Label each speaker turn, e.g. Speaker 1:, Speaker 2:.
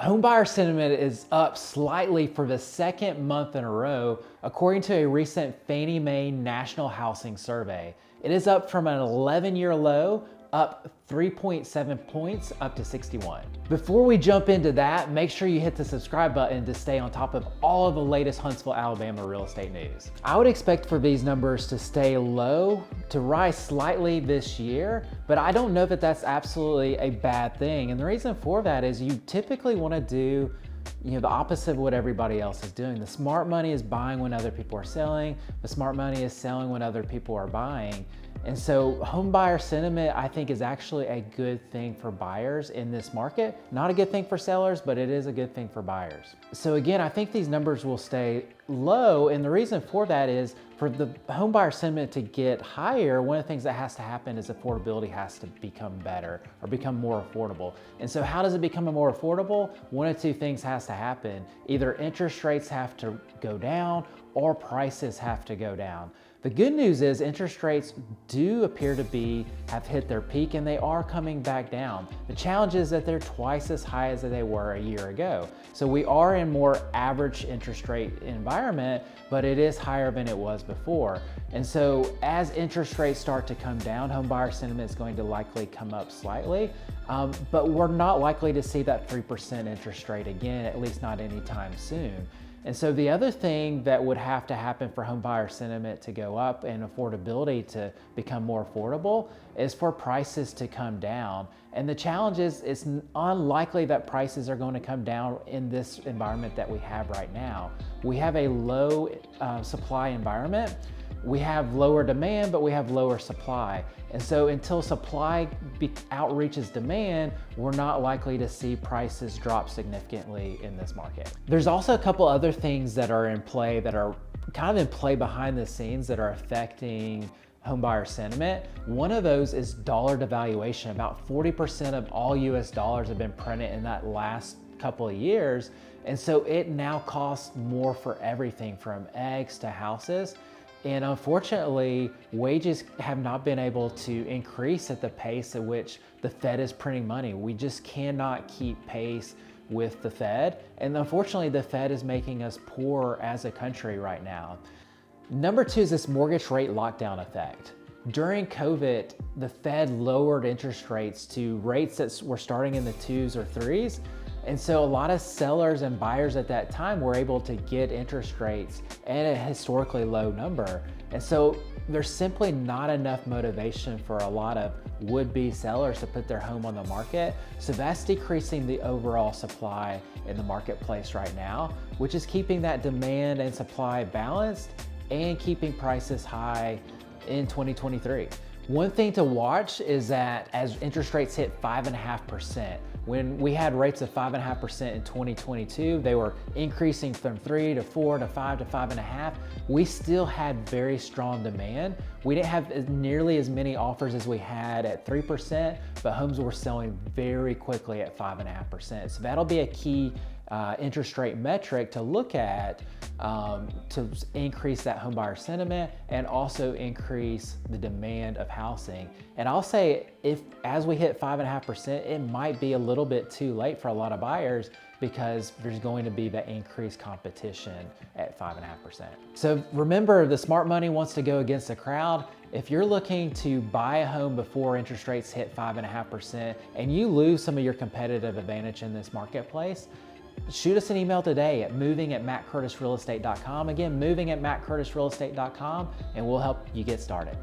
Speaker 1: Homebuyer sentiment is up slightly for the second month in a row, according to a recent Fannie Mae National Housing Survey. It is up from an 11-year low, up 3.7 points, up to 61. Before we jump into that, make sure you hit the subscribe button to stay on top of all of the latest Huntsville, Alabama real estate news. I would expect for these numbers to stay low, to rise slightly this year, but I don't know that that's absolutely a bad thing. And the reason for that is you typically want to do the opposite of what everybody else is doing. The smart money is buying when other people are selling. The smart money is selling when other people are buying. And so home buyer sentiment, I think, is actually a good thing for buyers in this market. Not a good thing for sellers, but it is a good thing for buyers. So again, I think these numbers will stay low. And the reason for that is for the home buyer sentiment to get higher, one of the things that has to happen is affordability has to become better or become more affordable. And so how does it become more affordable? One of two things has to happen. Either interest rates have to go down or prices have to go down. The good news is interest rates do appear to have hit their peak, and they are coming back down. The challenge is that they're twice as high as they were a year ago. So we are in more average interest rate environment, but it is higher than it was before. And so as interest rates start to come down, home buyer sentiment is going to likely come up slightly, but we're not likely to see that 3% interest rate again, at least not anytime soon. And so the other thing that would have to happen for home buyer sentiment to go up and affordability to become more affordable is for prices to come down. And the challenge is it's unlikely that prices are going to come down in this environment that we have right now. We have a low supply environment. We have lower demand, but we have lower supply. And so until supply outreaches demand, we're not likely to see prices drop significantly in this market. There's also a couple other things that are in play that are kind of in play behind the scenes that are affecting home buyer sentiment. One of those is dollar devaluation. About 40% of all US dollars have been printed in that last couple of years. And so it now costs more for everything from eggs to houses. And unfortunately, wages have not been able to increase at the pace at which the Fed is printing money. We just cannot keep pace with the Fed. And unfortunately, the Fed is making us poorer as a country right now. Number two is this mortgage rate lockdown effect. During COVID, the Fed lowered interest rates to rates that were starting in the 2s or 3s. And so a lot of sellers and buyers at that time were able to get interest rates at a historically low number. And so there's simply not enough motivation for a lot of would-be sellers to put their home on the market. So that's decreasing the overall supply in the marketplace right now, which is keeping that demand and supply balanced and keeping prices high in 2023. One thing to watch is that as interest rates hit 5.5%, when we had rates of 5.5% in 2022, they were increasing from 3 to 4 to 5 to 5.5. We still had very strong demand. We didn't have nearly as many offers as we had at 3%, but homes were selling very quickly at 5.5%. So that'll be a key interest rate metric to look at to increase that home buyer sentiment and also increase the demand of housing. And I'll say as we hit 5.5%, it might be a little bit too late for a lot of buyers because there's going to be that increased competition at 5.5%. So remember, the smart money wants to go against the crowd. If you're looking to buy a home before interest rates hit 5.5% and you lose some of your competitive advantage in this marketplace, shoot us an email today at moving@mattcurtisrealestate.com. Again, moving@mattcurtisrealestate.com, and we'll help you get started.